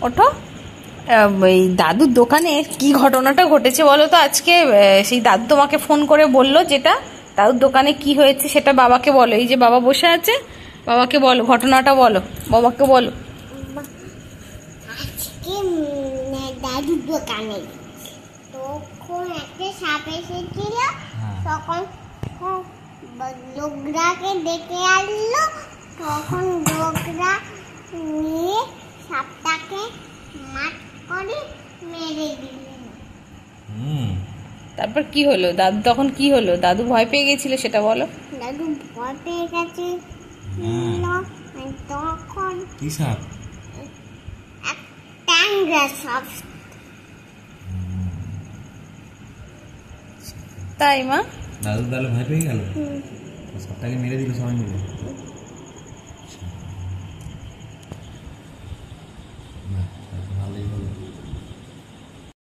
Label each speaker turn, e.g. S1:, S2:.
S1: ওঠো। এই দাদুর দোকানে কি ঘটনাটা ঘটেছে বলো তো আজকে? সেই দাদু তোমাকে ফোন করে বললো যেটা, দাদুর দোকানে কি হয়েছে সেটা বাবাকে বলো। এই যে বাবা বসে আছে, বাবাকে বলো ঘটনাটা বলো, বাবাকে বলো।
S2: আজকে দাদুর দোকানে তখন একটা সাপ এসেছিল, তখন লোকরাকে ডেকে আনলো, তখন লোকরা নিয়ে সাপটাকে মাঠ করে মেরে দিল।
S1: তারপর কি হলো দাদু, তখন কি হলো? দাদু ভয় পেয়ে গেছিল সেটা বলো।
S2: দাদু ভয় পেয়ে গেছে, তখন
S3: কি সাপ?
S2: ট্যাংরা সাপ।
S1: তাই মা?
S3: দাদু তাহলে ভয় পেয়ে গেল, সাপটাকে মেরে দিল সবাই মিলে।